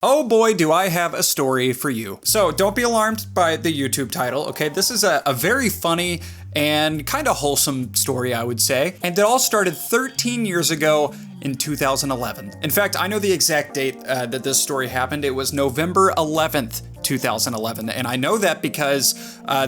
Oh boy, do I have a story for you. So don't be alarmed by the YouTube title, okay? This is a very funny and kind of wholesome story, I would say. And it all started 13 years ago in 2011. In fact, I know the exact date that this story happened. It was November 11th, 2011. And I know that because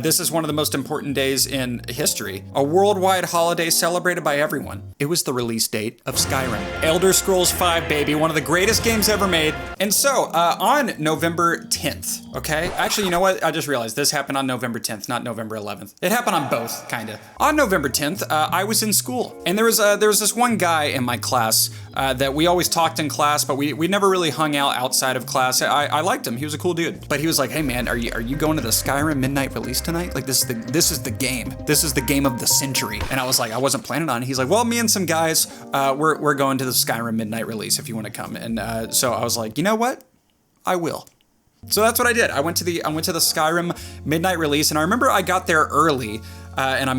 this is one of the most important days in history. A worldwide holiday celebrated by everyone. It was the release date of Skyrim. Elder Scrolls V, baby, one of the greatest games ever made. And so, on November 10th, okay? Actually, you know what? I just realized this happened on November 10th, not November 11th. It happened on both, kinda. On November 10th, I was in school. And there was this one guy in my class that we always talked in class, but we never really hung out outside of class. I liked him. He was a cool dude. But he was like, hey man, are you going to the Skyrim midnight release tonight? Like this is the game. This is the game of the century. And I was like, I wasn't planning on it. He's like, well, me and some guys, we're going to the Skyrim midnight release if you want to come. And so I was like, you know what? I will. So that's what I did. I went to the Skyrim midnight release, and I remember I got there early, and I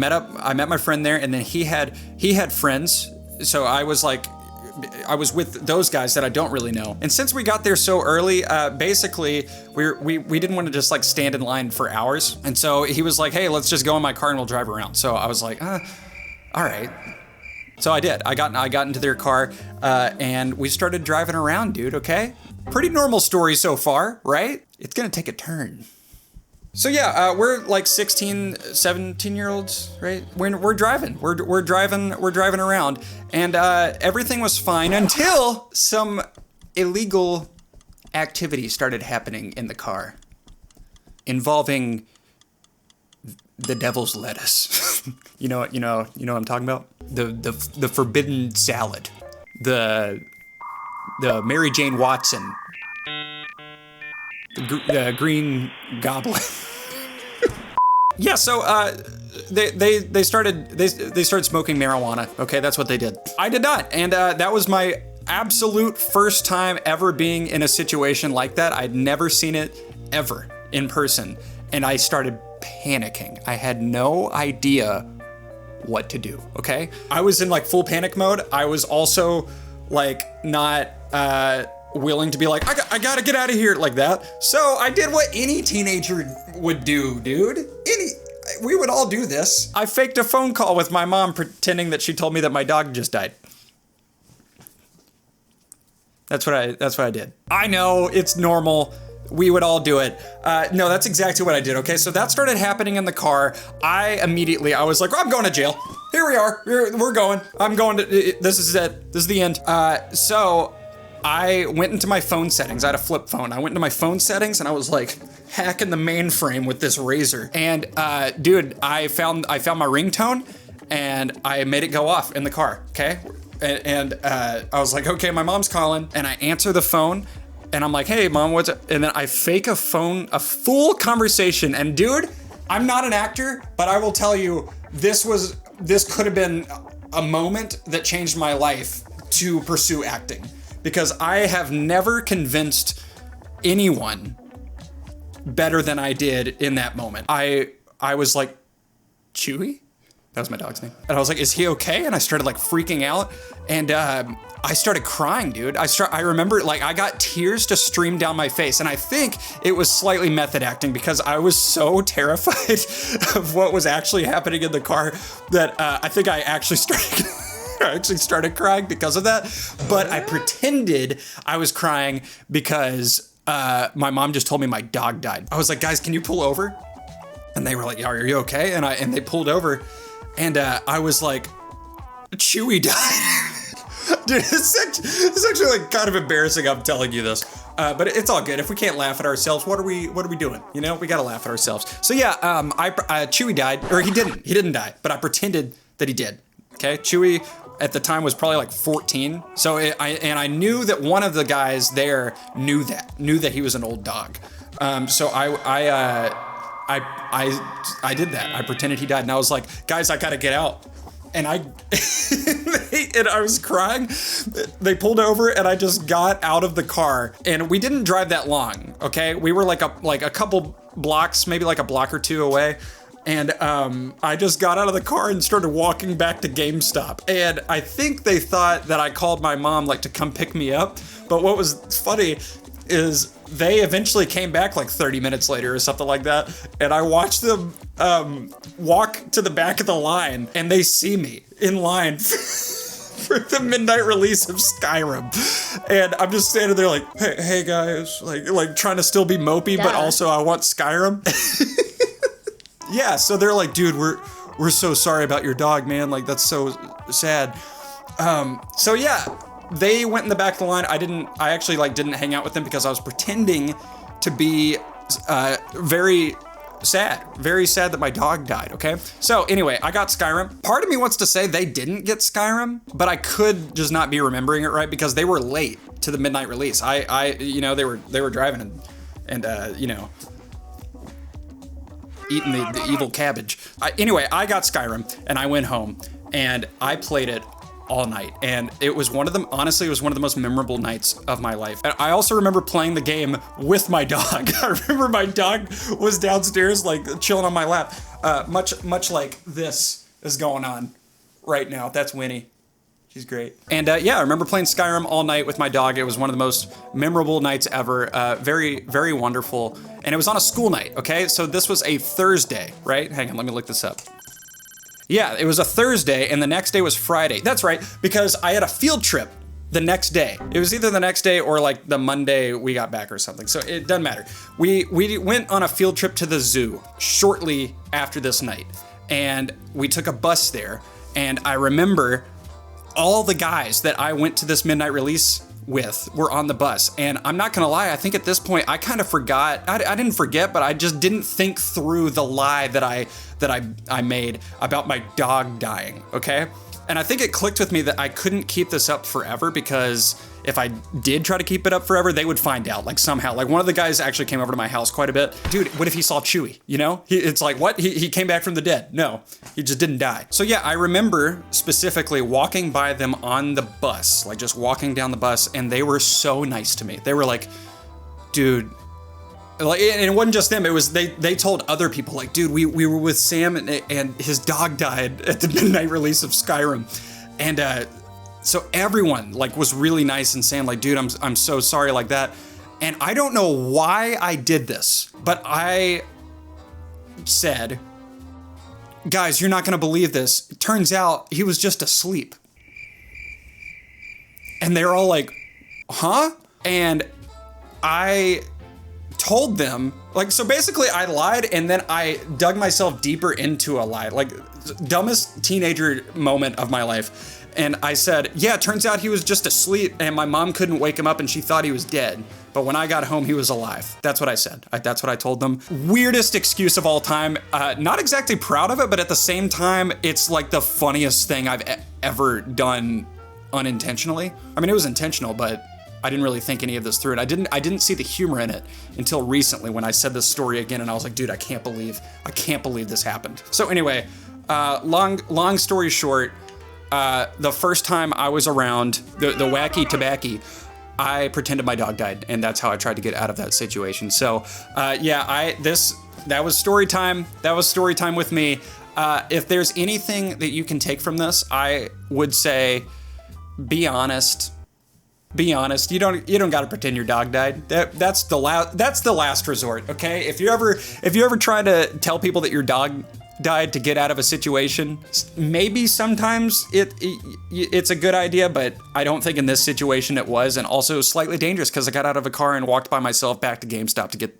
met my friend there, and then he had friends. So I was with those guys that I don't really know. And since we got there so early, basically we didn't want to just like stand in line for hours. And so he was like, hey, let's just go in my car and we'll drive around. So I was like, all right. So I did. I got into their car and we started driving around, dude, okay? Pretty normal story so far, right? It's gonna take a turn. So yeah, we're like 16, 17-year-olds, right? We're driving. We're driving around, and everything was fine until some illegal activity started happening in the car, involving the devil's lettuce. you know what I'm talking about? The forbidden salad, the Mary Jane Watson. The Green Goblin. Yeah, so they started smoking marijuana. Okay, that's what they did. I did not, and that was my absolute first time ever being in a situation like that. I'd never seen it ever in person, and I started panicking. I had no idea what to do. Okay, I was in like full panic mode. I was also like not willing to be like, I gotta get out of here like that. So I did what any teenager would do, dude. We would all do this. I faked a phone call with my mom pretending that she told me that my dog just died. That's what I did. I know, it's normal. We would all do it. No, that's exactly what I did, okay? So that started happening in the car. I was like, oh, I'm going to jail. Here we are, we're going. I'm going to, this is it, this is the end. So I went into my phone settings. I had a flip phone. I went into my phone settings and I was like hacking the mainframe with this razor. And dude, I found my ringtone and I made it go off in the car, okay? And I was like, okay, my mom's calling. And I answer the phone and I'm like, hey mom, what's up? And then I fake a full conversation. And dude, I'm not an actor, but I will tell you, this could have been a moment that changed my life to pursue acting. Because I have never convinced anyone better than I did in that moment. I was like, Chewy? That was my dog's name. And I was like, is he okay? And I started like freaking out. And I started crying, dude. I remember like I got tears just stream down my face. And I think it was slightly method acting because I was so terrified of what was actually happening in the car that I think I actually started crying because of that, but I pretended I was crying because my mom just told me my dog died. I was like, guys, can you pull over? And they were like, yeah, are you okay? And they pulled over, and I was like, Chewy died. Dude, it's actually like kind of embarrassing. I'm telling you this, but it's all good. If we can't laugh at ourselves, what are we doing? You know, we gotta laugh at ourselves. So yeah, Chewy died, or he didn't die, but I pretended that he did. Okay, Chewy at the time was probably like 14. So I knew that one of the guys there knew that he was an old dog. So I did that. I pretended he died, and I was like, guys, I gotta get out. And I was crying. They pulled over, and I just got out of the car. And we didn't drive that long. Okay, we were like a couple blocks, maybe like a block or two away. And I just got out of the car and started walking back to GameStop. And I think they thought that I called my mom like to come pick me up. But what was funny is they eventually came back like 30 minutes later or something like that. And I watched them walk to the back of the line, and they see me in line for the midnight release of Skyrim. And I'm just standing there like, hey guys, like trying to still be mopey, but also I want Skyrim. Yeah, so they're like, dude, we're so sorry about your dog, man. Like, that's so sad. So yeah, they went in the back of the line. I actually like didn't hang out with them because I was pretending to be very sad that my dog died, okay? So anyway, I got Skyrim. Part of me wants to say they didn't get Skyrim, but I could just not be remembering it right because they were late to the midnight release. I you know, they were driving and you know, eating the evil cabbage. Anyway, I got Skyrim and I went home and I played it all night, and it was one of the most memorable nights of my life. And I also remember playing the game with my dog. I remember my dog was downstairs like chilling on my lap, much like this is going on right now. That's Winnie. She's great. And yeah, I remember playing Skyrim all night with my dog. It was one of the most memorable nights ever. Very, very wonderful. And it was on a school night, okay? So this was a Thursday, right? Hang on, let me look this up. Yeah, it was a Thursday, and the next day was Friday. That's right, because I had a field trip the next day. It was either the next day or like the Monday we got back or something. So it doesn't matter. We went on a field trip to the zoo shortly after this night, and we took a bus there. And I remember all the guys that I went to this midnight release with were on the bus. And I'm not gonna lie, I think at this point I kind of forgot. I didn't forget, but I just didn't think through the lie that I made about my dog dying, okay? And I think it clicked with me that I couldn't keep this up forever, because if I did try to keep it up forever, they would find out, like somehow. Like one of the guys actually came over to my house quite a bit. Dude, what if he saw Chewie, you know? It's like, what? He came back from the dead. No, he just didn't die. So yeah, I remember specifically walking by them on the bus, like just walking down the bus, and they were so nice to me. They were like, dude, like, and it wasn't just them, it was, they told other people, like, dude, we were with Sam and his dog died at the midnight release of Skyrim. And so everyone like was really nice and saying like, dude, I'm so sorry, like that. And I don't know why I did this, but I said, guys, you're not gonna believe this. It turns out he was just asleep. And they're all like, huh? And I told them, like, so basically I lied and then I dug myself deeper into a lie, like dumbest teenager moment of my life. And I said, yeah, it turns out he was just asleep and my mom couldn't wake him up and she thought he was dead. But when I got home, he was alive. That's what I said. That's what I told them. Weirdest excuse of all time. Not exactly proud of it, but at the same time, it's like the funniest thing I've ever done unintentionally. I mean, it was intentional, but I didn't really think any of this through. And I didn't see the humor in it until recently when I said this story again, and I was like, dude, I can't believe this happened. So anyway, long story short, the first time I was around the wacky tobacco, I pretended my dog died, and that's how I tried to get out of that situation. So yeah, that was story time. That was story time with me. If there's anything that you can take from this, I would say, be honest. Be honest. You don't got to pretend your dog died. That's the last resort. Okay. If you ever try to tell people that your dog died to get out of a situation, maybe sometimes it's a good idea, but I don't think in this situation it was, and also slightly dangerous because I got out of a car and walked by myself back to GameStop to get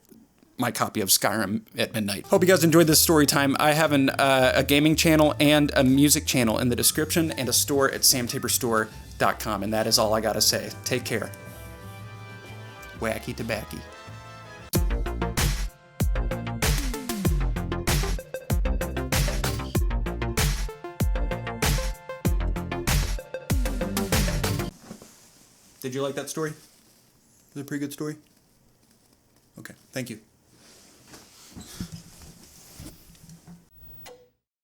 my copy of Skyrim at midnight. Hope you guys enjoyed this story time. I have a gaming channel and a music channel in the description, and a store at samtaborstore.com, and that is all I gotta say. Take care. Wacky tobacco. Did you like that story? Was it a pretty good story? Okay, thank you.